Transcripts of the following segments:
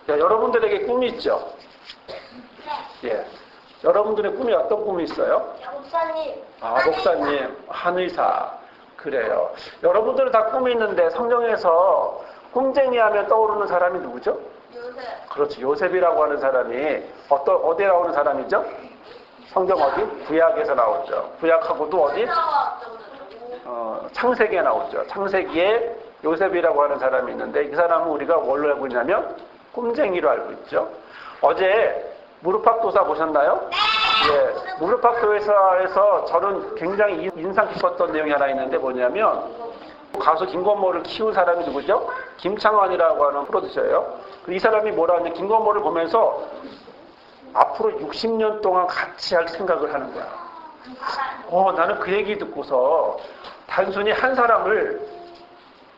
야, 여러분들에게 꿈이 있죠? 예. 여러분들의 꿈이 어떤 꿈이 있어요? 목사님. 아, 목사님, 한의사. 그래요. 여러분들은 다 꿈이 있는데 성경에서 꿈쟁이 하면 떠오르는 사람이 누구죠? 요셉. 그렇지. 요셉이라고 하는 사람이 어디에 나오는 사람이죠? 성경 어디? 구약에서 나오죠. 구약하고도 어디? 창세기에 나오죠. 창세기에 요셉이라고 하는 사람이 있는데 이 사람은 우리가 뭘로 알고 있냐면 꿈쟁이로 알고 있죠. 어제 무릎팍도사 보셨나요? 네. 예, 무릎팍도사에서 저는 굉장히 인상 깊었던 내용이 하나 있는데 뭐냐면 가수 김건모를 키운 사람이 누구죠? 김창완이라고 하는 프로듀서예요. 이 사람이 뭐라 하냐, 김건모를 보면서 앞으로 60년 동안 같이 할 생각을 하는 거야. 나는 그 얘기 듣고서 단순히 한 사람을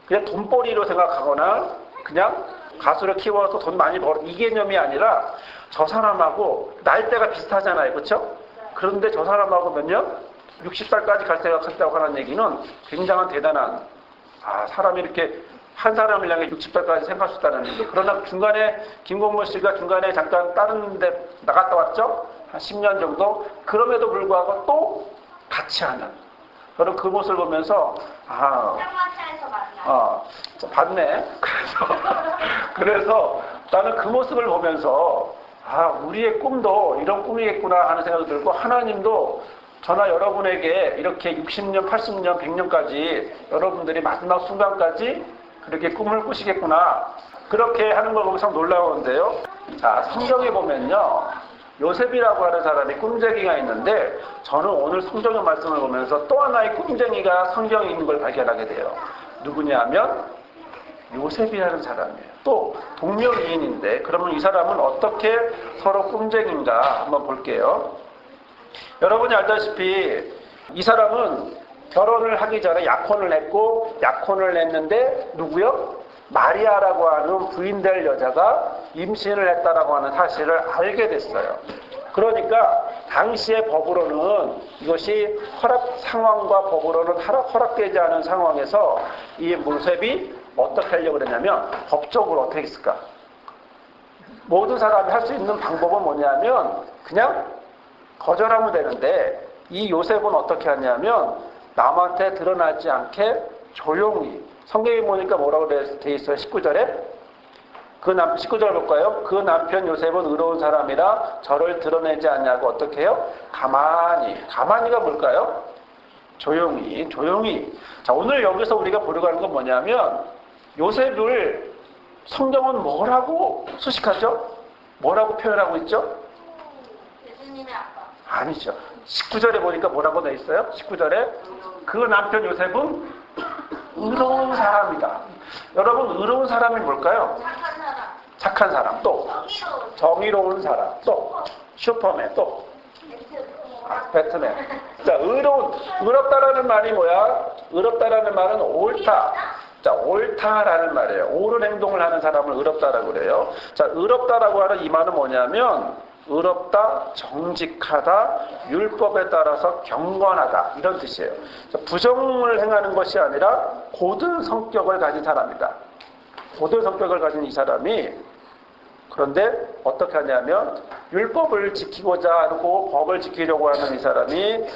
그냥 돈벌이로 생각하거나 그냥 가수를 키워서 돈 많이 벌어 이 개념이 아니라 저 사람하고 나이대가 비슷하잖아요. 그렇죠? 그런데 저 사람하고 몇 년? 60살까지 갈 생각한다고 하는 얘기는 굉장한 대단한 사람이 이렇게 한 사람을 향해 60살까지 생각할 수 있다는 얘기. 그러나 중간에 김건모 씨가 중간에 잠깐 다른 데 나갔다 왔죠? 한 10년 정도? 그럼에도 불구하고 또 같이 하는. 저는 그 모습을 보면서 봤네. 그래서 나는 그 모습을 보면서 우리의 꿈도 이런 꿈이겠구나 하는 생각이 들고 하나님도 저나 여러분에게 이렇게 60년, 80년, 100년까지 여러분들이 마지막 순간까지 그렇게 꿈을 꾸시겠구나 그렇게 하는 걸 보면 참 놀라운데요. 자, 성경에 보면요 요셉이라고 하는 사람이 꿈쟁이가 있는데 저는 오늘 성경의 말씀을 보면서 또 하나의 꿈쟁이가 성경에 있는 걸 발견하게 돼요. 누구냐면 요셉이라는 사람이에요. 또 동명이인인데 그러면 이 사람은 어떻게 서로 꿈쟁이인가 한번 볼게요. 여러분이 알다시피 이 사람은 결혼을 하기 전에 약혼을 했고 약혼을 했는데 누구요? 마리아라고 하는 부인 될 여자가 임신을 했다라고 하는 사실을 알게 됐어요. 그러니까 당시의 법으로는 이것이 허락 상황과 법으로는 허락되지 않은 상황에서 이 요셉이 어떻게 하려고 그랬냐면 법적으로 어떻게 했을까? 모든 사람이 할 수 있는 방법은 뭐냐면 그냥 거절하면 되는데 이 요셉은 어떻게 하냐면 남한테 드러나지 않게 조용히 성경에 보니까 뭐라고 돼 있어요? 19절에 19절 볼까요? 그 남편 요셉은 의로운 사람이라 저를 드러내지 않냐고 어떻게 해요? 가만히가 뭘까요? 조용히. 자, 오늘 여기서 우리가 보려고 하는 건 뭐냐면 요셉을 성경은 뭐라고 수식하죠? 뭐라고 표현하고 있죠? 예수님의 아빠. 아니죠. 19절에 보니까 뭐라고 돼 있어요? 19절에 그 남편 요셉은 의로운 사람이다. 여러분 의로운 사람이 뭘까요? 착한 사람. 착한 사람. 또 정의로운 사람. 또 슈퍼맨. 또 배트맨. 자, 의롭다라는 말이 뭐야? 의롭다라는 말은 옳다. 자, 옳다라는 말이에요. 옳은 행동을 하는 사람을 의롭다라고 그래요. 자, 의롭다라고 하는 이 말은 뭐냐면 의롭다, 정직하다, 율법에 따라서 경건하다 이런 뜻이에요. 자, 부정을 행하는 것이 아니라 고든 성격을 가진 사람이다. 고든 성격을 가진 이 사람이 그런데 어떻게 하냐면 율법을 지키고자 하고 법을 지키려고 하는 이 사람이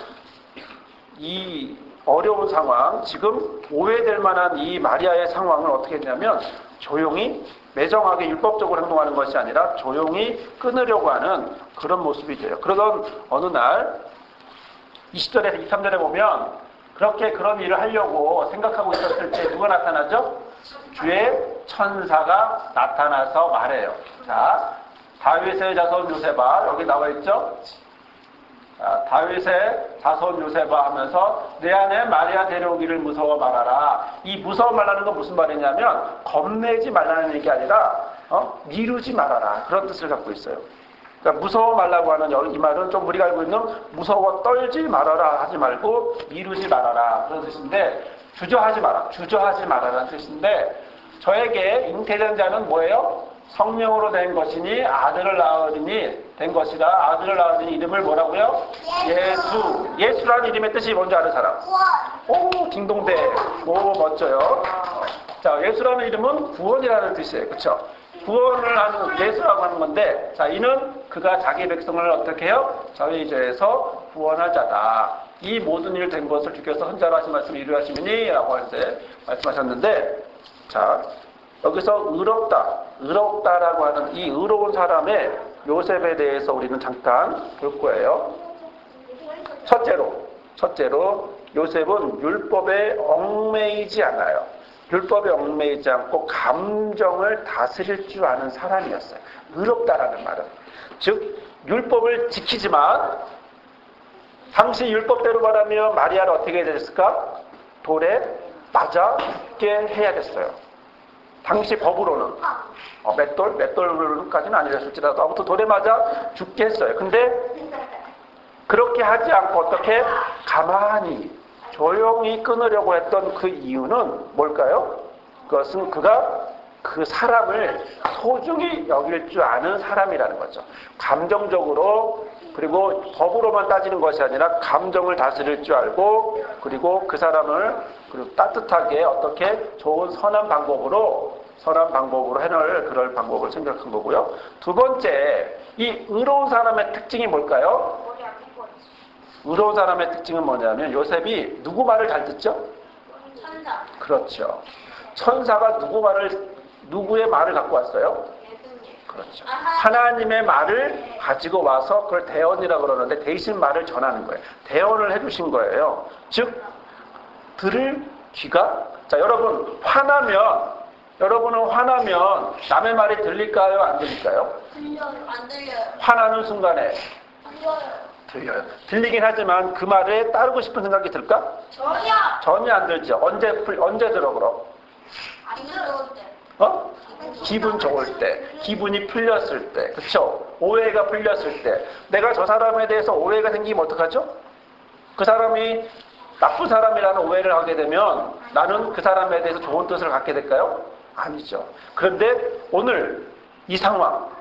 이 어려운 상황, 지금 오해될 만한 이 마리아의 상황을 어떻게 했냐면 조용히 매정하게 율법적으로 행동하는 것이 아니라 조용히 끊으려고 하는 그런 모습이 돼요. 그러던 어느 날 20절에서 23절에 보면 그렇게 그런 일을 하려고 생각하고 있었을 때 누가 나타나죠? 주의 천사가 나타나서 말해요. 자, 다윗의 자손 요셉아, 여기 나와 있죠? 다윗의 자손 요셉아 하면서 내 안에 마리아 데려오기를 무서워 말하라. 이 무서워 말라는 건 무슨 말이냐면 겁내지 말라는 얘기 아니라 미루지 말아라. 그런 뜻을 갖고 있어요. 그러니까 무서워 말라고 하는 이 말은 좀 우리가 알고 있는 무서워 떨지 말아라 하지 말고 미루지 말아라 그런 뜻인데 주저하지 말아라는 뜻인데 저에게 잉태된 자는 뭐예요? 성령으로 된 것이니 아들을 낳으리니 된 것이라. 아들을 낳으리니 이름을 뭐라고요? 예수. 예수라는 이름의 뜻이 뭔지 아는 사람? 오, 딩동대. 오, 멋져요. 자, 예수라는 이름은 구원이라는 뜻이에요. 그렇죠? 구원을 하는 예수라고 하는 건데, 자, 이는 그가 자기 백성을 어떻게 해요? 저희 죄에서 구원할 자다. 이 모든 일 된 것을 주께서 혼자로 하신 말씀을 이루하시느니 라고 말씀하셨는데, 자, 여기서 의롭다라고 하는 이 의로운 사람의 요셉에 대해서 우리는 잠깐 볼 거예요. 첫째로 요셉은 율법에 얽매이지 않아요. 율법에 얽매이지 않고 감정을 다스릴 줄 아는 사람이었어요. 의롭다라는 말은. 즉 율법을 지키지만 당시 율법대로 말하면 마리아를 어떻게 해야 됐을까? 돌에 맞아 죽게 해야 됐어요. 당시 법으로는 맷돌까지는 아니랬을지라도 아무튼 돌에 맞아 죽게 했어요. 근데 그렇게 하지 않고 어떻게 가만히 조용히 끊으려고 했던 그 이유는 뭘까요? 그것은 그가 그 사람을 소중히 여길 줄 아는 사람이라는 거죠. 감정적으로, 그리고 법으로만 따지는 것이 아니라 감정을 다스릴 줄 알고, 그리고 그 사람을 그리고 따뜻하게 어떻게 좋은 선한 방법으로 해낼 그럴 방법을 생각한 거고요. 두 번째, 이 의로운 사람의 특징이 뭘까요? 의로운 사람의 특징은 뭐냐면 요셉이 누구 말을 잘 듣죠? 천사. 그렇죠. 천사가 누구의 말을 갖고 왔어요? 예수님. 그렇죠. 하나님의 말을 가지고 와서 그걸 대언이라고 그러는데 대신 말을 전하는 거예요. 대언을 해주신 거예요. 즉 들을 귀가. 자, 여러분은 화나면 남의 말이 들릴까요? 안 들릴까요? 안 들려요. 화나는 순간에 들려요. 들리긴 하지만 그 말에 따르고 싶은 생각이 들까? 전혀 안 들죠. 언제 들어 그럼? 기분 좋을 때. 기분 좋을 때, 기분이 풀렸을 때, 그렇죠? 오해가 풀렸을 때, 내가 저 사람에 대해서 오해가 생기면 어떡하죠? 그 사람이 나쁜 사람이라는 오해를 하게 되면 나는 그 사람에 대해서 좋은 뜻을 갖게 될까요? 아니죠. 그런데 오늘 이 상황,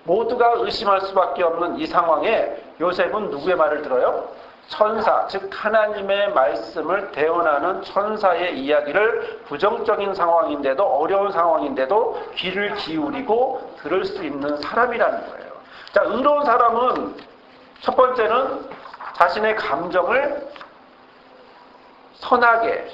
모두가 의심할 수밖에 없는 이 상황에 요셉은 누구의 말을 들어요? 천사, 즉 하나님의 말씀을 대언하는 천사의 이야기를 부정적인 상황인데도 어려운 상황인데도 귀를 기울이고 들을 수 있는 사람이라는 거예요. 자, 의로운 사람은 첫 번째는 자신의 감정을 선하게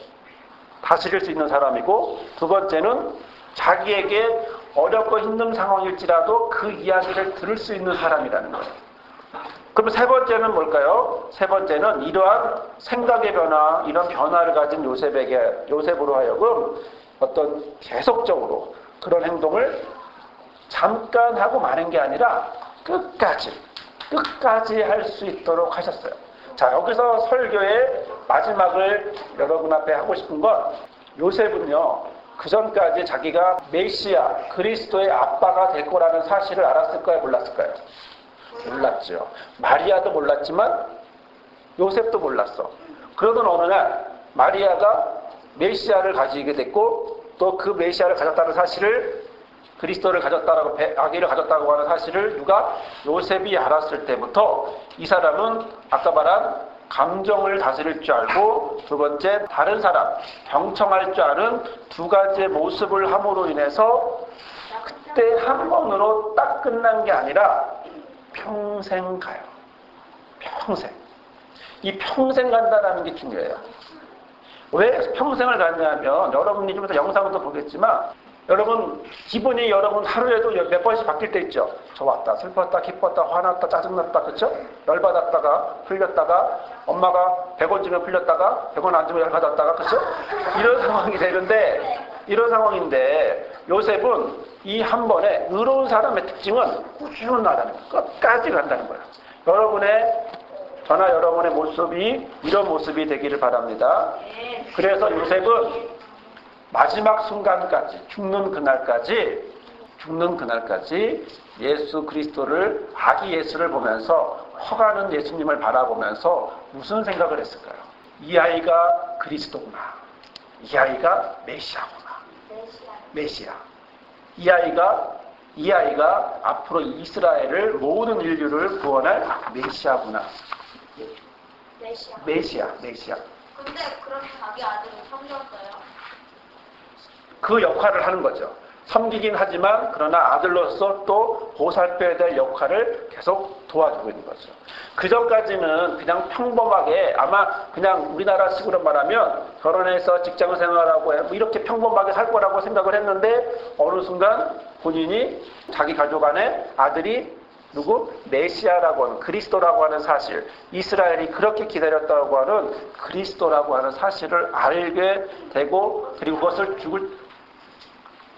다스릴 수 있는 사람이고, 두 번째는 자기에게 어렵고 힘든 상황일지라도 그 이야기를 들을 수 있는 사람이라는 거예요. 그럼 세 번째는 뭘까요? 세 번째는 이러한 생각의 변화, 이런 변화를 가진 요셉으로 하여금 어떤 계속적으로 그런 행동을 잠깐 하고 마는 게 아니라 끝까지 할 수 있도록 하셨어요. 자, 여기서 설교의 마지막을 여러분 앞에 하고 싶은 건, 요셉은요, 그 전까지 자기가 메시아, 그리스도의 아빠가 될 거라는 사실을 알았을까요? 몰랐을까요? 몰랐죠. 마리아도 몰랐지만 요셉도 몰랐어. 그러던 어느 날 마리아가 메시아를 가지게 됐고, 또 그 메시아를 가졌다는 사실을, 그리스도를 가졌다라고, 아기를 가졌다고 하는 사실을 누가? 요셉이 알았을 때부터 이 사람은 아까 말한 감정을 다스릴 줄 알고, 두 번째 다른 사람, 경청할 줄 아는 두 가지의 모습을 함으로 인해서 그때 한 번으로 딱 끝난 게 아니라 평생 가요. 평생. 이 평생 간다는 게 중요해요. 왜 평생을 가냐면, 여러분이 좀 이따 영상도 보겠지만, 여러분 기분이 여러분 하루에도 몇 번씩 바뀔 때 있죠. 좋았다, 슬펐다, 기뻤다, 화났다, 짜증났다, 그렇죠? 열받았다가 풀렸다가, 엄마가 100원 주면 풀렸다가 100원 안 주면 열받았다가, 그렇죠? 이런 상황이 되는데, 이런 상황인데 요셉은 이 한 번에 의로운 사람의 특징은 꾸준하다는 거예요. 끝까지 간다는 거예요. 저나 여러분의 모습이 이런 모습이 되기를 바랍니다. 그래서 요셉은 마지막 순간까지, 죽는 그날까지 예수 그리스도를, 아기 예수를 보면서, 커가는 예수님을 바라보면서 무슨 생각을 했을까요? 이 아이가 그리스도구나. 이 아이가 메시아구나. 메시아. 이 아이가 앞으로 이스라엘을, 모든 인류를 구원할 메시아구나. 메시아. 근데 그럼 자기 아들을 섬겼어요? 그 역할을 하는 거죠. 섬기긴 하지만 그러나 아들로서 또 보살펴야 될 역할을 계속 도와주고 있는 거죠. 그 전까지는 그냥 평범하게 아마 그냥 우리나라식으로 말하면 결혼해서 직장 생활하고 뭐 이렇게 평범하게 살 거라고 생각을 했는데 어느 순간 본인이 자기 가족 안에 아들이 누구? 메시아라고 하는 그리스도라고 하는 사실, 이스라엘이 그렇게 기다렸다고 하는 그리스도라고 하는 사실을 알게 되고 그리고 그것을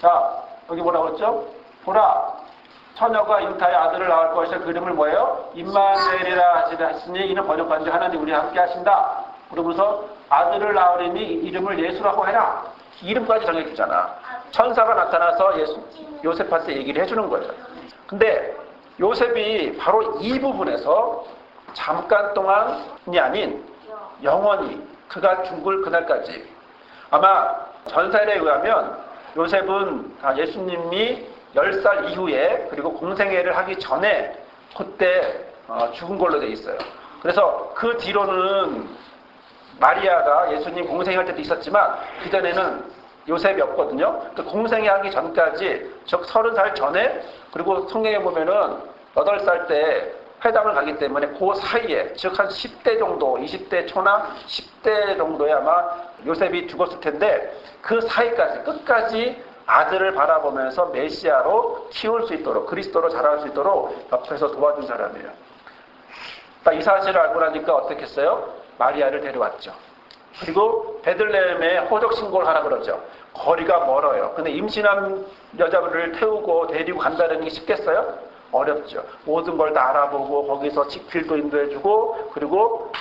자, 여기 뭐라고 했죠? 보라, 처녀가 잉타의 아들을 낳을 것이요 그 이름을 뭐예요? 임마누엘이라 하시니 이는 번역한 지 하나님 우리와 함께 하신다. 그러면서 아들을 낳으리니 이름을 예수라고 해라. 이름까지 정해주잖아. 천사가 나타나서 요셉한테 얘기를 해주는 거죠. 근데 요셉이 바로 이 부분에서 잠깐 동안이 아닌 영원히 그가 죽을 그날까지 아마 전설에 의하면 요셉은 예수님이 10살 이후에 그리고 공생애를 하기 전에 그때 죽은 걸로 돼 있어요. 그래서 그 뒤로는 마리아가 예수님 공생할 때도 있었지만 그 전에는 요셉이 없거든요. 그 공생애 하기 전까지 즉 30살 전에 그리고 성경에 보면은 8살 때 회당을 가기 때문에 그 사이에 즉 한 10대 정도 20대 초나 10대 정도에 아마 요셉이 죽었을 텐데 그 사이까지 끝까지 아들을 바라보면서 메시아로 키울 수 있도록 그리스도로 자랄 수 있도록 옆에서 도와준 사람이에요. 딱 이 사실을 알고 나니까 어떻게 했어요? 마리아를 데려왔죠. 그리고 베들레헴에 호적 신고를 하라 그러죠. 거리가 멀어요. 근데 임신한 여자를 태우고 데리고 간다는 게 쉽겠어요? 어렵죠. 모든 걸 다 알아보고 거기서 직필도 인도해주고 그리고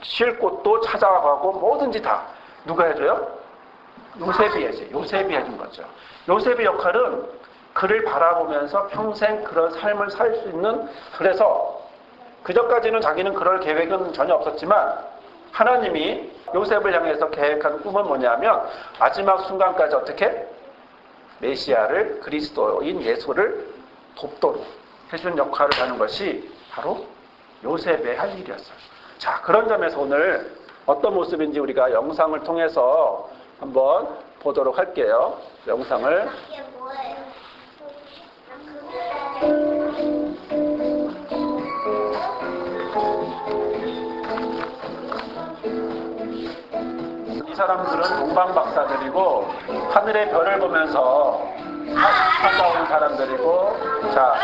쉴 곳도 찾아가고 뭐든지 다 누가 해줘요? 요셉이 해야지. 요셉이 해준 거죠. 요셉의 역할은 그를 바라보면서 평생 그런 삶을 살 수 있는 그래서 그전까지는 자기는 그럴 계획은 전혀 없었지만 하나님이 요셉을 향해서 계획한 꿈은 뭐냐면 마지막 순간까지 어떻게? 메시아를 그리스도인 예수를 돕도록 해준 역할을 하는 것이 바로 요셉의 할 일이었어요. 자, 그런 점에서 오늘 어떤 모습인지 우리가 영상을 통해서 한번 보도록 할게요. 영상을. 이게 뭐예요? 이 사람들은 동방박사들이고 하늘의 별을 보면서 찾아온 사람들이고 자,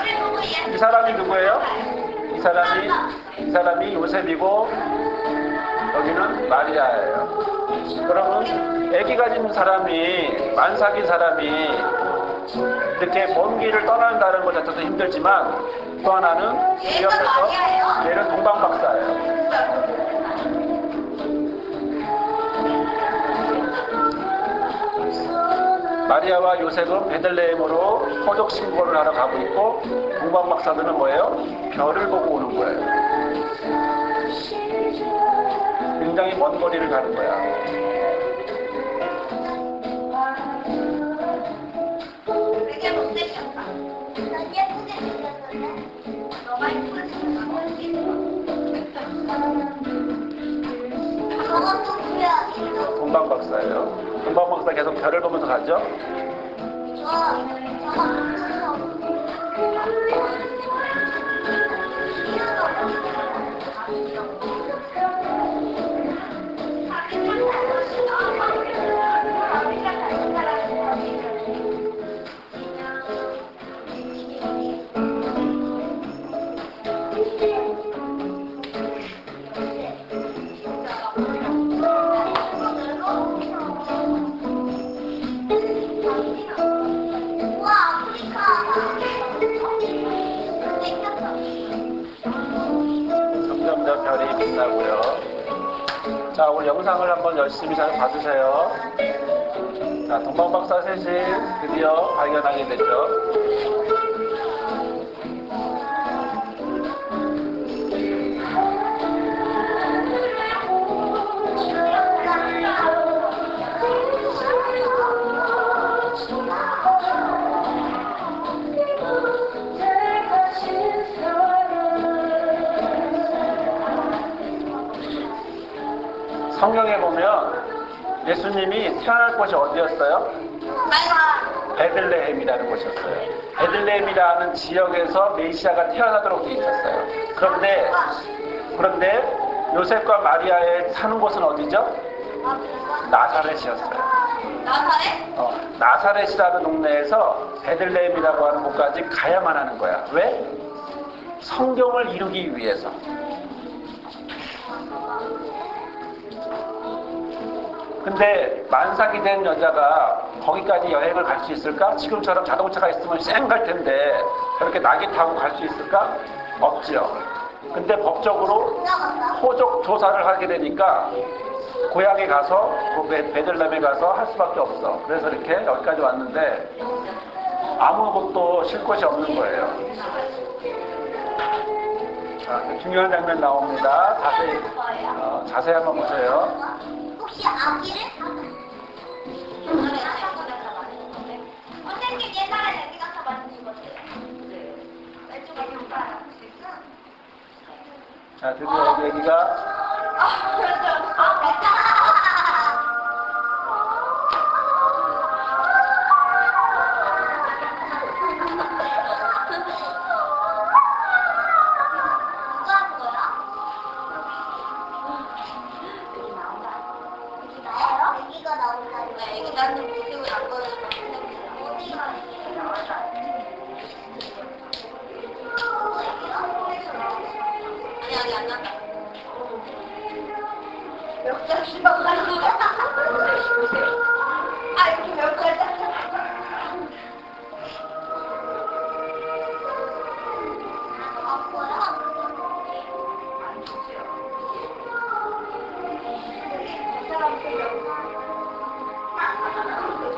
이 사람이 누구예요? 이 사람이 요셉이고 여기는 마리아예요. 그러면 아기 가진 사람이 만삭인 사람이 이렇게 먼 길을 떠난다는 것 자체도 힘들지만 또 하나는 이 옆에서 얘는 동방박사예요. 마리아와 요셉은 베들레헴으로 호적 신고를 하러 가고 있고 동방박사들은 뭐예요? 별을 보고 오는 거예요. 굉장히 먼 거리를 가는 거야. 되게 못생겼다. 난 예쁘게 생겼는데 너가 예쁘게 생겼다. 저것도 그래야지. 동방박사예요. 동방박사 계속 별을 보면서 가죠. 점점 별이 빛나고요. 자, 오늘 영상을 한번 열심히 잘 봐주세요. 자, 동방박사 셋이 드디어 발견하게 됐죠. 성경에 보면 예수님이 태어날 곳이 어디였어요? 베들레헴이라는 곳이었어요. 베들레헴이라는 지역에서 메시아가 태어나도록 돼 있었어요. 그런데 요셉과 마리아의 사는 곳은 어디죠? 나사렛이었어요. 나사렛? 나사렛이라는 동네에서 베들레헴이라고 하는 곳까지 가야만 하는 거야. 왜? 성경을 이루기 위해서. 근데 만삭이 된 여자가 거기까지 여행을 갈 수 있을까? 지금처럼 자동차가 있으면 쌩 갈 텐데 저렇게 낙이 타고 갈 수 있을까? 없죠. 근데 법적으로 호적 조사를 하게 되니까 고향에 가서 베들레헴에 가서 할 수밖에 없어. 그래서 이렇게 여기까지 왔는데 아무것도 쉴 곳이 없는 거예요. 자, 중요한 장면 나옵니다. 자세히 한번 보세요. 혹시 아기를? 선생님 옛날에 애기 갖다 만든 거지? 네. 왼쪽에 볼까요? 자, 드디어 얘기가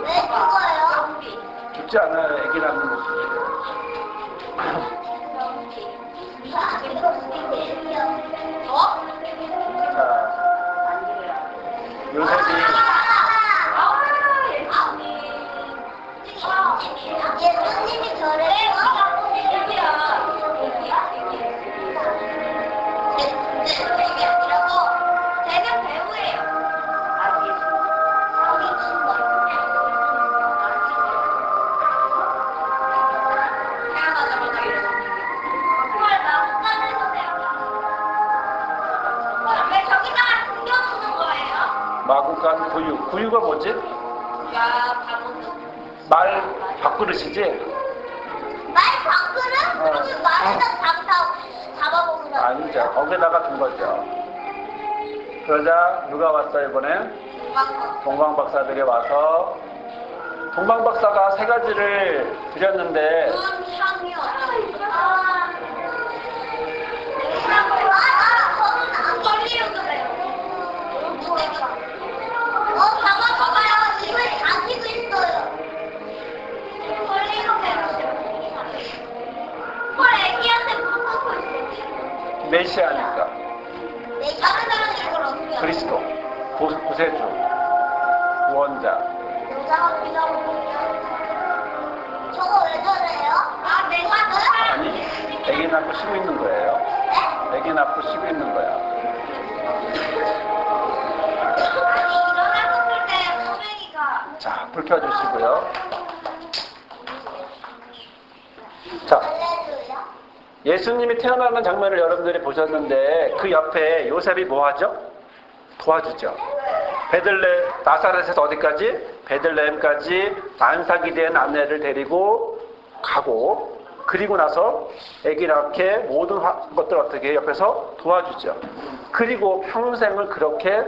왜 죽어요? 죽지 않아요. 애기 낳는 모습이에요. 자, 요셉이 예수님이 저를 되게 배우예요. 왜 저기다가 숨겨놓는 거예요? 마구간 구유가 뭐지? 말 밥그릇이지? 말 밖으로? 그러면 말에다 잡아먹는 거 아니죠. 거기다가 둔 거죠. 그러자 누가 왔어요 이번에? 동방박사들이 와서 동방박사가 세 가지를 드렸는데 봐봐요. 이걸 가지고 있어요. 애기한테 물어보고 있어. 메시아니까 다른 사람이 이걸 어떻게 그리스도 구세주 구원자. 여자가 믿어보면 저거 왜 저래요? 아, 내가 아니 애기 낳고 쉬고 있는 거예요. 네? 애기 낳고 쉬고 있는 거야. 아니, 일어났을 때 소명이가 자, 불 켜주시고요. 자, 알레루야. 예수님이 태어나는 장면을 여러분들이 보셨는데 그 옆에 요셉이 뭐 하죠? 도와주죠. 나사렛에서 어디까지? 베들레헴까지 만삭이 된 아내를 데리고 가고 그리고 나서 아기 낳게 모든 것들 어떻게 옆에서 도와주죠. 그리고 평생을 그렇게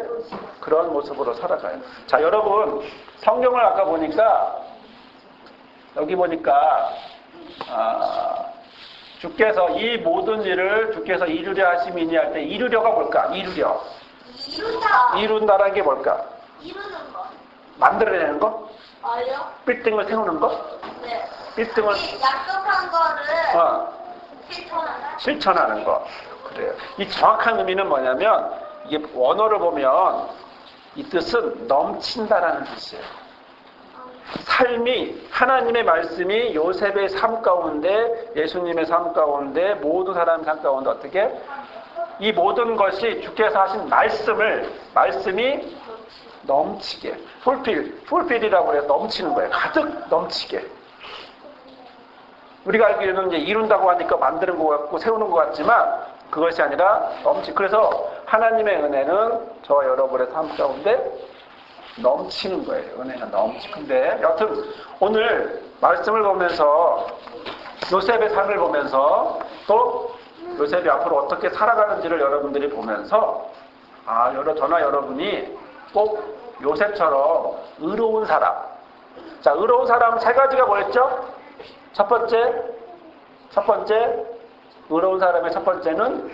그런 모습으로 살아가요. 자, 여러분 성경을 아까 보니까 여기 보니까 주께서 이 모든 일을 주께서 이루려 하심이니 할 때 이루려가 뭘까? 이루려. 이룬다라는 게 뭘까? 이루는 거. 만들어내는 거? 아니요? 빌딩을 세우는 거? 네. 빌딩을 약속한 거를 실천하는 실천하는 거. 그래요. 이 정확한 의미는 뭐냐면 이게 원어를 보면 이 뜻은 넘친다라는 뜻이에요. 삶이 하나님의 말씀이 요셉의 삶 가운데 예수님의 삶 가운데 모든 사람의 삶 가운데 어떻게 이 모든 것이 주께서 하신 말씀이 넘치게. 풀필이라고 해서 넘치는 거예요. 가득 넘치게. 우리가 알기로는 이제 이룬다고 하니까 만드는 것 같고 세우는 것 같지만 그것이 아니라 그래서 하나님의 은혜는 저와 여러분의 삶 가운데 넘치는 거예요. 은혜가 넘치는데 여튼 오늘 말씀을 보면서 요셉의 삶을 보면서 또 요셉이 앞으로 어떻게 살아가는지를 여러분들이 보면서 저나 여러분이 꼭 요셉처럼 의로운 사람. 자, 의로운 사람은 세 가지가 뭐였죠? 첫 번째, 의로운 사람의 첫 번째는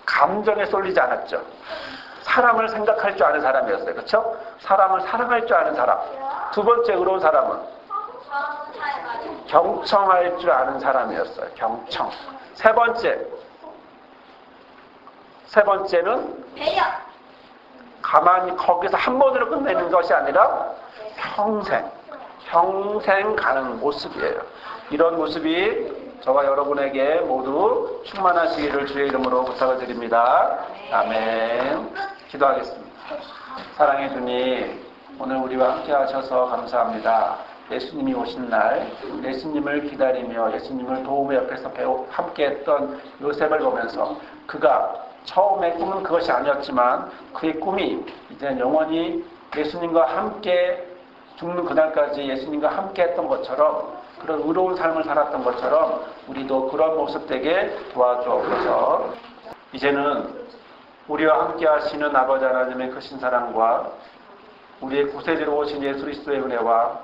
감정에 쏠리지 않았죠. 사람을 생각할 줄 아는 사람이었어요. 그렇죠? 사람을 사랑할 줄 아는 사람. 두 번째 의로운 사람은 경청할 줄 아는 사람이었어요. 경청. 세 번째는 배려. 가만히 거기서 한 번으로 끝내는 것이 아니라 평생 가는 모습이에요. 이런 모습이 저와 여러분에게 모두 충만하시기를 주의 이름으로 부탁을 드립니다. 아멘. 기도하겠습니다. 사랑해 주님, 오늘 우리와 함께 하셔서 감사합니다. 예수님이 오신 날 예수님을 기다리며 예수님을 도움의 옆에서 함께 했던 요셉을 보면서 그가 처음에 꿈은 그것이 아니었지만 그의 꿈이 이제 영원히 예수님과 함께 죽는 그날까지 예수님과 함께 했던 것처럼 그런 의로운 삶을 살았던 것처럼 우리도 그런 모습 되게 도와주옵소서. 이제는 우리와 함께 하시는 아버지 하나님의 크신 사랑과 우리의 구세주로 오신 예수 그리스도의 은혜와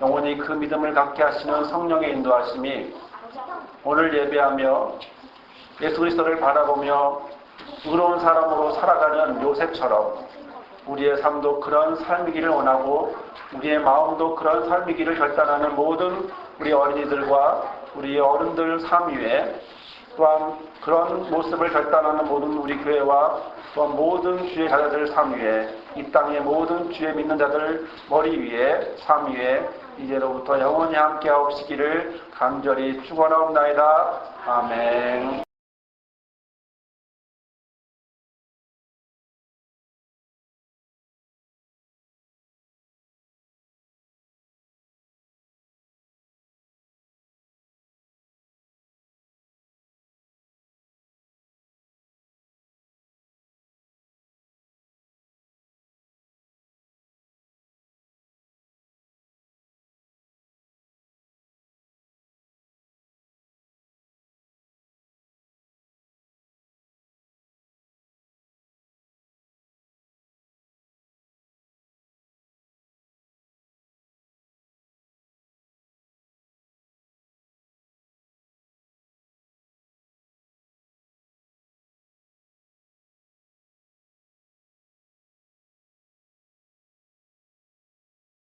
영원히 그 믿음을 갖게 하시는 성령의 인도하심이 오늘 예배하며 예수 그리스도를 바라보며 의로운 사람으로 살아가는 요셉처럼 우리의 삶도 그런 삶이기를 원하고 우리의 마음도 그런 삶이기를 결단하는 모든 우리 어린이들과 우리 어른들 삶 위에 또한 그런 모습을 결단하는 모든 우리 교회와 또한 모든 주의 자녀들 삶 위에 이 땅의 모든 주의 믿는 자들 머리 위에 삶 위에 이제로부터 영원히 함께하옵시기를 간절히 축원하옵나이다. 아멘.